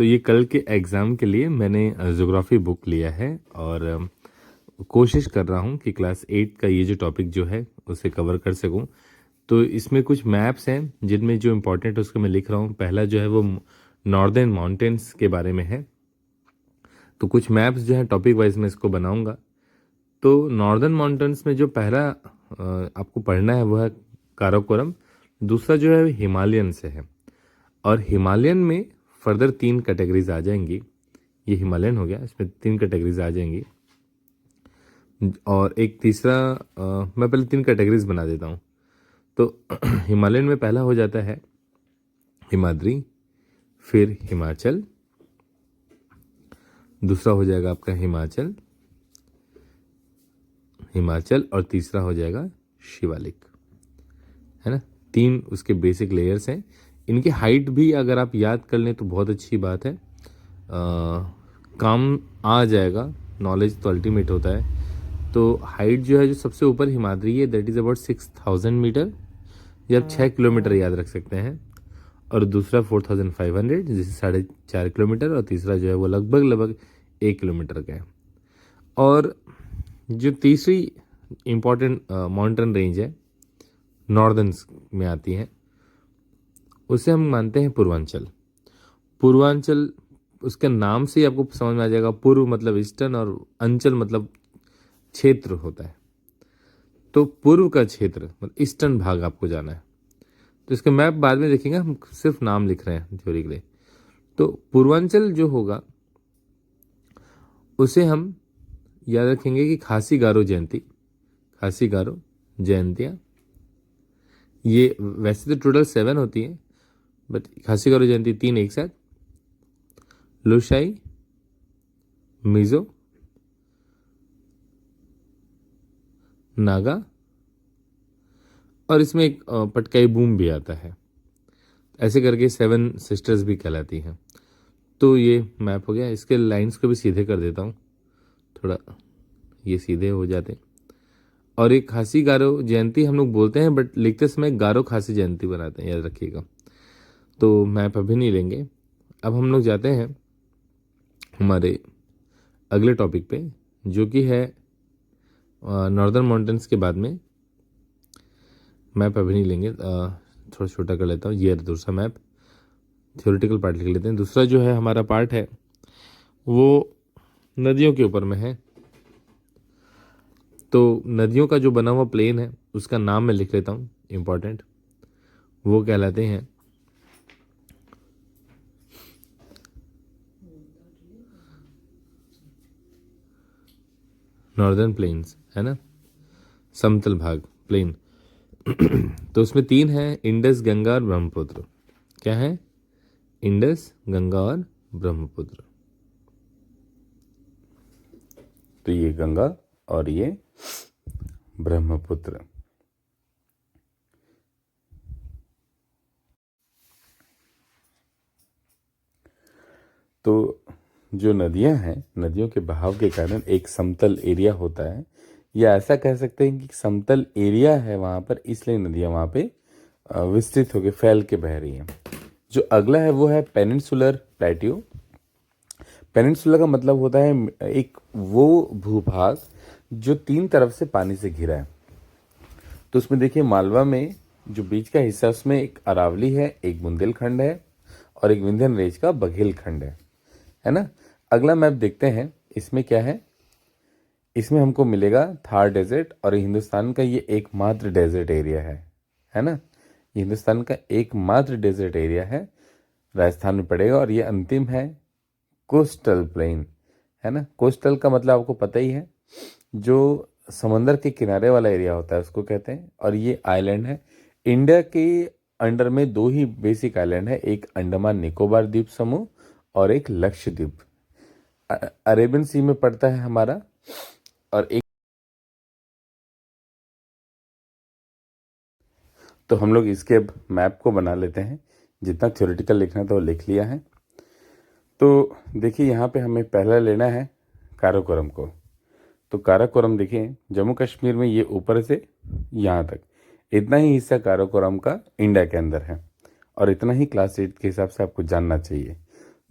तो ये कल के एग्ज़ाम के लिए मैंने ज्योग्राफी बुक लिया है और कोशिश कर रहा हूँ कि क्लास 8 का ये जो टॉपिक जो है उसे कवर कर सकूँ। तो इसमें कुछ मैप्स हैं जिनमें जो इम्पोर्टेंट है उसको मैं लिख रहा हूँ। पहला जो है वो नॉर्दर्न माउंटेन्स के बारे में है। तो कुछ मैप्स जो है टॉपिक वाइज मैं इसको बनाऊंगा। तो नॉर्दर्न माउंटेन्स में जो पहला आपको पढ़ना है वो है काराकोरम। दूसरा जो है हिमालयन से है और हिमालयन में फर्दर 3 कैटेगरीज आ जाएंगी। ये हिमालयन हो गया, इसमें 3 कैटेगरीज आ जाएंगी और एक तीसरा मैं पहले 3 कैटेगरीज बना देता हूँ। तो हिमालयन में पहला हो जाता है हिमाद्री, फिर हिमाचल, दूसरा हो जाएगा आपका हिमाचल और तीसरा हो जाएगा शिवालिक, है ना। 3 उसके बेसिक लेयर्स हैं। इनकी हाइट भी अगर आप याद कर लें तो बहुत अच्छी बात है, काम आ जाएगा। नॉलेज तो अल्टीमेट होता है। तो हाइट जो है, जो सबसे ऊपर हिमाद्री है, दैट इज़ अबाउट 6000 मीटर, या आप 6 किलोमीटर याद रख सकते हैं। और दूसरा 4500 जिसे 4.5 किलोमीटर, और तीसरा जो है वो लगभग 1 किलोमीटर का है। और जो तीसरी इम्पॉर्टेंट माउंटेन रेंज है, नॉर्दर्न में आती है, उसे हम मानते हैं पूर्वांचल। पूर्वांचल उसके नाम से ही आपको समझ में आ जाएगा। पूर्व मतलब ईस्टर्न और अंचल मतलब क्षेत्र होता है। तो पूर्व का क्षेत्र मतलब ईस्टर्न भाग आपको जाना है। तो इसके मैप बाद में देखेंगे, हम सिर्फ नाम लिख रहे हैं थ्योरी के लिए। तो पूर्वांचल जो होगा उसे हम याद रखेंगे कि खासी गारो जयंतियाँ, ये वैसे तो टोटल 7 होती हैं, बट खासी गारो जयंती 3 एक साथ। लुशाई, मिजो, नागा, और इसमें एक पटकाई बूम भी आता है। ऐसे करके 7 सिस्टर्स भी कहलाती हैं। तो ये मैप हो गया। इसके लाइंस को भी सीधे कर देता हूँ, थोड़ा ये सीधे हो जाते। और एक खासी गारो जयंती हम लोग बोलते हैं, बट लिखते समय गारो खासी जयंती बनाते हैं, याद रखिएगा। तो मैप अभी नहीं लेंगे। अब हम लोग जाते हैं हमारे अगले टॉपिक पे, जो कि है नॉर्दर्न माउंटेन्स के बाद में। मैप अभी नहीं लेंगे, थोड़ा छोटा कर लेता हूँ। ये दूसरा मैप, थ्योरेटिकल पार्ट लिख लेते हैं। दूसरा जो है हमारा पार्ट है वो नदियों के ऊपर में है। तो नदियों का जो बना हुआ प्लेन है उसका नाम मैं लिख लेता हूँ इम्पॉर्टेंट। वो कहलाते हैं नॉर्दर्न प्लेन्स, है ना, समतल भाग प्लेन। तो उसमें 3 है, इंडस, गंगा और ब्रह्मपुत्र। क्या है? इंडस, गंगा और ब्रह्मपुत्र। तो ये गंगा और ये ब्रह्मपुत्र। तो जो नदियां हैं, नदियों के बहाव के कारण एक समतल एरिया होता है, या ऐसा कह सकते हैं कि समतल एरिया है वहाँ पर, इसलिए नदियाँ वहाँ पे विस्तृत होकर फैल के बह रही हैं। जो अगला है वो है पेनिनसुलर प्लेट्यू। पेनिनसुला का मतलब होता है एक वो भूभाग जो 3 तरफ से पानी से घिरा है। तो उसमें देखिए, मालवा में जो बीच का हिस्सा उसमें एक अरावली है, एक बुंदेलखंड है और एक विंध्यन रेंज का बघेलखंड है ना। अगला मैप देखते हैं, इसमें क्या है। इसमें हमको मिलेगा थार डेजर्ट, और हिंदुस्तान का ये एकमात्र डेजर्ट एरिया है ना। ये हिंदुस्तान का एकमात्र डेजर्ट एरिया है, राजस्थान में पड़ेगा। और ये अंतिम है कोस्टल प्लेन, है ना। कोस्टल का मतलब आपको पता ही है, जो समंदर के किनारे वाला एरिया होता है उसको कहते हैं। और ये आइलैंड है। इंडिया के अंडर में 2 ही बेसिक आइलैंड है, एक अंडमान निकोबार द्वीप समूह और एक लक्षद्वीप। अरेबियन सी में पड़ता है हमारा। और एक तो हम लोग इसके मैप को बना लेते हैं। जितना थ्योरेटिकल लिखना था वो लिख लिया है। तो देखिए, यहाँ पे हमें पहला लेना है काराकोरम को। तो काराकोरम देखिए, जम्मू कश्मीर में ये ऊपर से यहाँ तक इतना ही हिस्सा काराकोरम का इंडिया के अंदर है। और इतना ही क्लास 8 के हिसाब से आपको जानना चाहिए।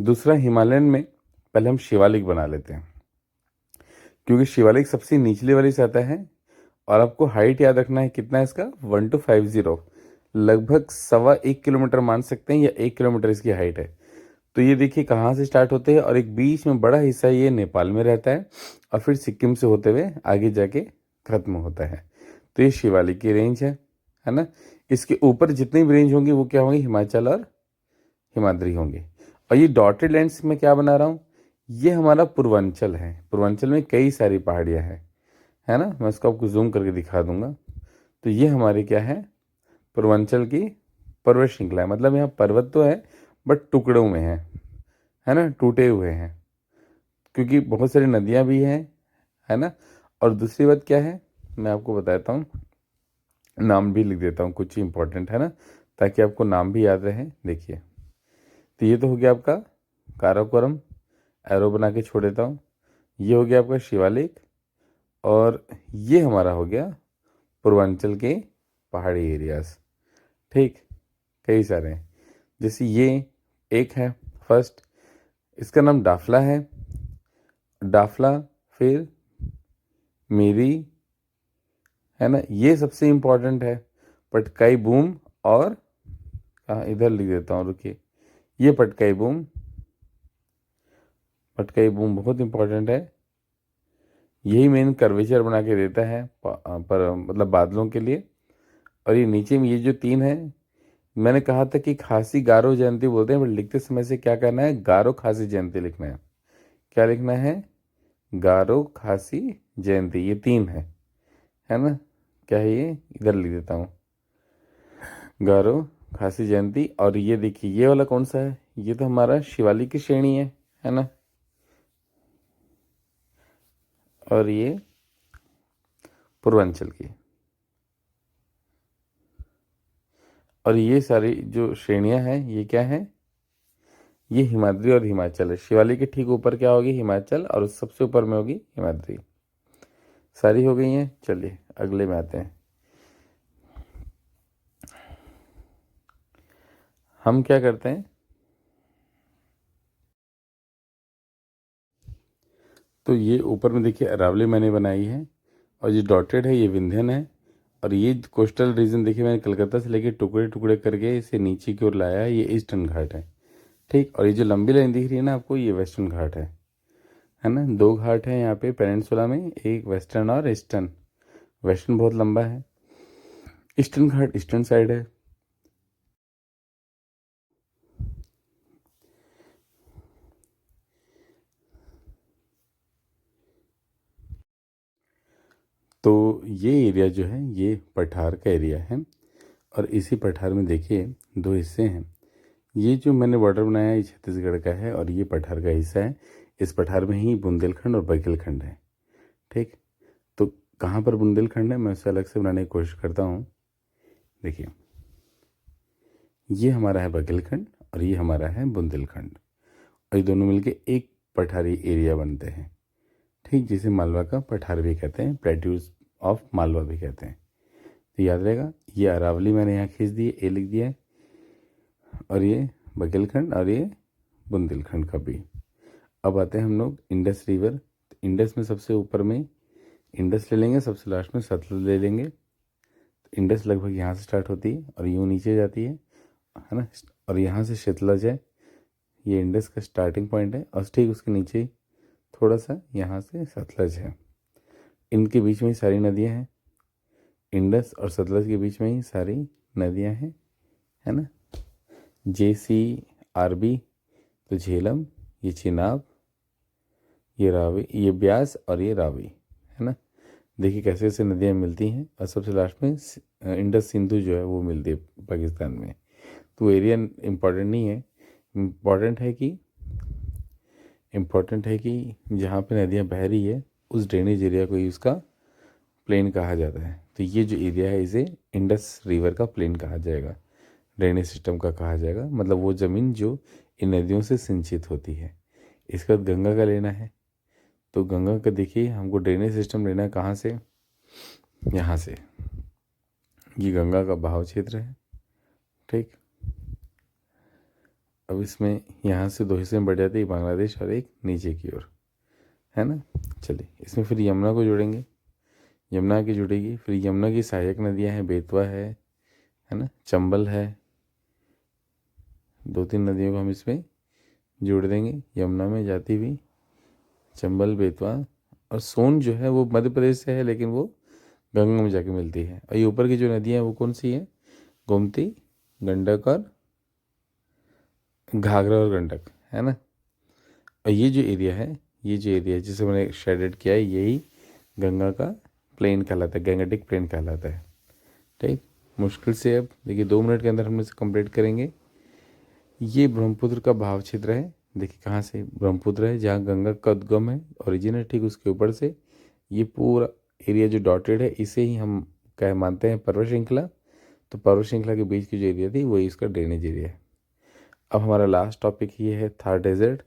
दूसरा हिमालयन में पहले हम शिवालिक बना लेते हैं, क्योंकि शिवालिक सबसे निचले वाली सतह है और आपको हाइट याद रखना है कितना है इसका, 1250, लगभग 1.25 किलोमीटर मान सकते हैं या 1 किलोमीटर इसकी हाइट है। तो ये देखिए कहाँ से स्टार्ट होते हैं और एक बीच में बड़ा हिस्सा ये नेपाल में रहता है और फिर सिक्किम से होते हुए आगे जाके खत्म होता है। तो ये शिवालिक की रेंज है ना। इसके ऊपर जितनी भी रेंज होंगी वो क्या होंगी, हिमाचल और हिमाद्री होंगे। और ये डॉटेड लाइन्स में क्या बना रहा हूँ, ये हमारा पूर्वांचल है। पूर्वांचल में कई सारी पहाड़ियाँ हैं, है ना। मैं इसको आपको जूम करके दिखा दूंगा। तो ये हमारे क्या है, पूर्वांचल की पर्वत श्रृंखला है। मतलब यहाँ पर्वत तो है बट टुकड़ों में है ना, टूटे हुए हैं, क्योंकि बहुत सारी नदियाँ भी हैं, है ना। और दूसरी बात क्या है, मैं आपको बताता हूँ, नाम भी लिख देता हूँ कुछ इंपॉर्टेंट, है ना, ताकि आपको नाम भी याद रहे। देखिए, तो ये तो हो गया आपका काराकोरम, एरो बना के छोड़ देता हूँ। ये हो गया आपका शिवालिक, और ये हमारा हो गया पूर्वांचल के पहाड़ी एरियाज। ठीक, कई सारे हैं। जैसे ये एक है फर्स्ट, इसका नाम डाफला है। डाफला, फिर मेरी, है ना, ये सबसे इम्पोर्टेंट है। पटकाई बूम, और इधर लिख देता हूँ, रुकिए, ये पटकाई बूम। पटकाई बूम बहुत इम्पोर्टेंट है, यही मेन कर्वेचर बना के देता है पर मतलब बादलों के लिए। और ये नीचे में ये जो तीन है, मैंने कहा था कि खासी गारो जयंती बोलते हैं, बट लिखते समय से क्या करना है, गारो खासी जयंती लिखना है। क्या लिखना है, गारो खासी जयंती, ये तीन है ना। क्या है ये, इधर लिख देता हूँ, गारो खासी जयंती। और ये देखिए ये वाला कौन सा है, ये तो हमारा शिवालिक की श्रेणी है ना। और ये पूर्वांचल की। और ये सारी जो श्रेणियां हैं ये क्या है, ये हिमाद्री और हिमाचल है। शिवालिक के ठीक ऊपर क्या होगी, हिमाचल, और उस सबसे ऊपर में होगी हिमाद्री। सारी हो गई हैं। चलिए अगले में आते हैं। हम क्या करते हैं, तो ये ऊपर में देखिए अरावली मैंने बनाई है, और ये डॉटेड है ये विंध्यन है। और ये कोस्टल रीजन देखिए मैंने कलकत्ता से लेके टुकड़े टुकड़े करके इसे नीचे की ओर लाया है, ये ईस्टर्न घाट है। ठीक, और ये जो लंबी लाइन दिख रही है ना आपको, ये वेस्टर्न घाट है ना। दो घाट है यहाँ पे पेनिनसुला में, एक वेस्टर्न और ईस्टर्न। वेस्टर्न बहुत लंबा है, ईस्टर्न घाट ईस्टर्न साइड है। तो ये एरिया जो है ये पठार का एरिया है, और इसी पठार में देखिए दो हिस्से हैं। ये जो मैंने बॉर्डर बनाया है ये छत्तीसगढ़ का है, और ये पठार का हिस्सा है। इस पठार में ही बुंदेलखंड और बघेलखंड है। ठीक, तो कहाँ पर बुंदेलखंड है मैं उसे अलग से बनाने की कोशिश करता हूँ। देखिए, ये हमारा है बघेलखंड और ये हमारा है बुंदेलखंड, और ये दोनों मिलके एक पठारी एरिया बनते हैं। ठीक, जिसे मालवा का पठार भी कहते हैं, प्लेट्यूज ऑफ मालवा भी कहते हैं। तो याद रहेगा, ये अरावली मैंने यहाँ खींच दी, ए लिख दिया है, और ये बघेलखंड और ये बुंदेलखंड का भी। अब आते हैं हम लोग इंडस रिवर। तो इंडस में सबसे ऊपर में इंडस ले लेंगे, सबसे लास्ट में सतलुज ले लेंगे। तो इंडस लगभग यहाँ से स्टार्ट होती है और यूँ नीचे जाती है ना। और यहाँ से सतलुज है, ये इंडस का स्टार्टिंग पॉइंट है, और ठीक उसके नीचे ही थोड़ा सा यहाँ से सतलज है। इनके बीच में ही सारी नदियाँ हैं, इंडस और सतलज के बीच में ही सारी नदियाँ हैं, है ना। JCRB, तो झेलम, ये चिनाब, ये रावी, ये ब्यास, और ये रावी, है ना। देखिए कैसे कैसे नदियाँ मिलती हैं, और सबसे लास्ट में इंडस सिंधु जो है वो मिलती है पाकिस्तान में। तो एरिया इम्पोर्टेंट नहीं है, इम्पोर्टेंट है कि जहाँ पे नदियाँ बह रही है उस ड्रेनेज एरिया को ही उसका प्लेन कहा जाता है। तो ये जो एरिया है इसे इंडस रिवर का प्लेन कहा जाएगा, ड्रेनेज सिस्टम का कहा जाएगा। मतलब वो ज़मीन जो इन नदियों से सिंचित होती है। इसके बाद गंगा का लेना है, तो गंगा का देखिए हमको ड्रेनेज सिस्टम लेना है कहाँ से, यहाँ से। ये गंगा का बहाव क्षेत्र है। ठीक, अब इसमें यहाँ से दो हिस्से में बढ़ जाती है, बांग्लादेश और एक नीचे की ओर, है ना। चलिए इसमें फिर यमुना को जोड़ेंगे, यमुना की जुड़ेगी। फिर यमुना की सहायक नदियाँ हैं, बेतवा है ना, चंबल है। 2-3 नदियों को हम इसमें जोड़ देंगे, यमुना में जाती हुई चंबल, बेतवा। और सोन जो है वो मध्य प्रदेश से है, लेकिन वो गंगा में जाके मिलती है। और ये ऊपर की जो नदियाँ हैं वो कौन सी हैं? गोमती, गंडक और घाघरा और गंडक, है ना। और ये जो एरिया है, ये जो एरिया है जिसे मैंने शेडेड किया है, यही गंगा का प्लेन कहलाता है, गंगेटिक प्लेन कहलाता है। ठीक, मुश्किल से अब देखिए 2 मिनट के अंदर हम इसे कंप्लीट करेंगे। ये ब्रह्मपुत्र का भाव क्षेत्र है। देखिए कहाँ से ब्रह्मपुत्र है, जहाँ गंगा का उद्गम है, ओरिजिन है, ठीक उसके ऊपर से ये पूरा एरिया जो डॉटेड है, इसे ही हम कह मानते हैं पर्वत श्रृंखला। तो पर्वत श्रृंखला के बीच की जो एरिया थी वही इसका ड्रेनेज एरिया है। अब हमारा लास्ट टॉपिक ये है थार डेजर्ट।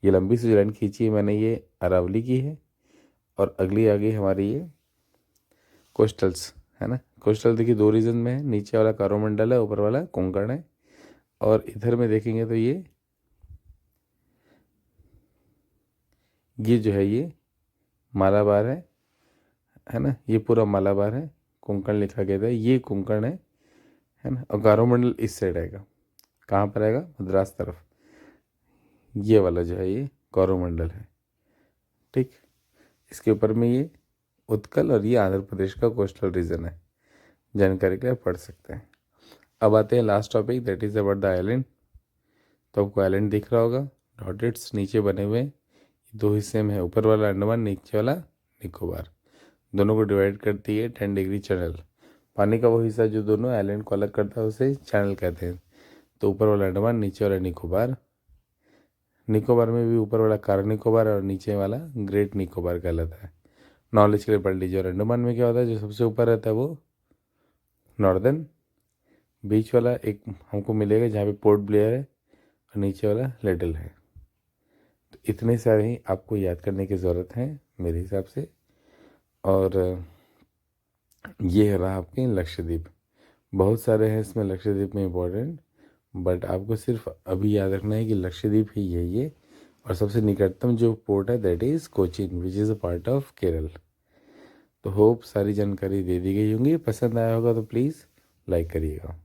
ये लंबी सी जो लाइन खींची है मैंने, ये अरावली की है। और अगली आगे हमारी ये कोस्टल्स, है ना। कोस्टल देखिए 2 रीजन में है, नीचे वाला कोरोमंडल है, ऊपर वाला कोंकण है। और इधर में देखेंगे तो ये जो है ये मालाबार है ना। ये पूरा मालाबार है, कोंकण लिखा गया था, ये कोंकण है ना। और कोरोमंडल इस साइड आएगा, कहाँ पर आएगा? मद्रास तरफ। ये वाला जो है ये कोरोमंडल है, ठीक। इसके ऊपर में ये उत्कल और ये आंध्र प्रदेश का कोस्टल रीजन है। जानकारी के लिए पढ़ सकते हैं। अब आते हैं last topic, that is about the island. तो आपको आइलैंड दिख रहा होगा, डॉटेड्स नीचे बने हुए हैं। 2 हिस्से में है, ऊपर वाला अंडमान, नीचे वाला निकोबार। दोनों को डिवाइड करती है 10 डिग्री चैनल। पानी का वो हिस्सा जो दोनों आइलैंड को अलग करता है उसे चैनल कहते हैं। तो ऊपर वाला अंडमान, नीचे वाला निकोबार। निकोबार में भी ऊपर वाला कार निकोबार और नीचे वाला ग्रेट निकोबार कहलाता है। नॉलेज के लिए पढ़ लीजिए। और अंडमान में क्या होता है, जो सबसे ऊपर रहता है वो नॉर्दर्न, बीच वाला एक हमको मिलेगा जहाँ पे पोर्ट ब्लेयर है, और नीचे वाला लिटिल है। तो इतने सारे ही आपको याद करने की ज़रूरत है मेरे हिसाब से। और ये रहा आपके लक्षद्वीप। बहुत सारे हैं इसमें लक्षद्वीप में इम्पोर्टेंट, बट आपको सिर्फ अभी याद रखना है कि लक्षद्वीप ही है ये। और सबसे निकटतम जो पोर्ट है that is Cochin, which is a part of Kerala. तो होप सारी जानकारी दे दी गई होंगी। पसंद आया होगा तो प्लीज़ लाइक करिएगा।